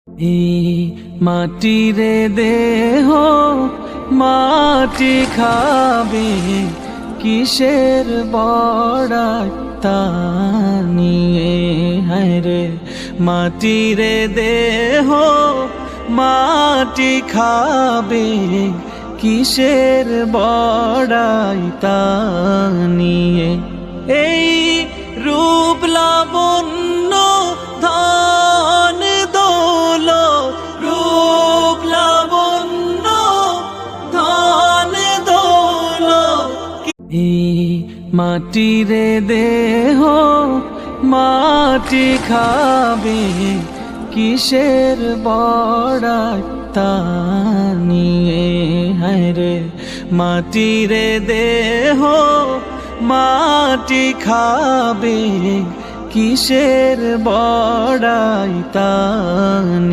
এই মাটিরে দেহ মাটি খাবে, কিসের বড়াই তা নিয়ে হায়রে। মাটিরে দেহ মাটি খাবে, কিসের বড়াই তা নিয়ে। এই রূপ লাবণ্য ধন দৌলত, রূপ লাবণ্য ধন দৌলত। এই মাটিরে দেহ মাটি খাবে, কিসের বড়াই তা নিয়ে হায়রে। মাটিরে দেহ মাটি খাবে, কিসের বড়াই তা নিয়ে।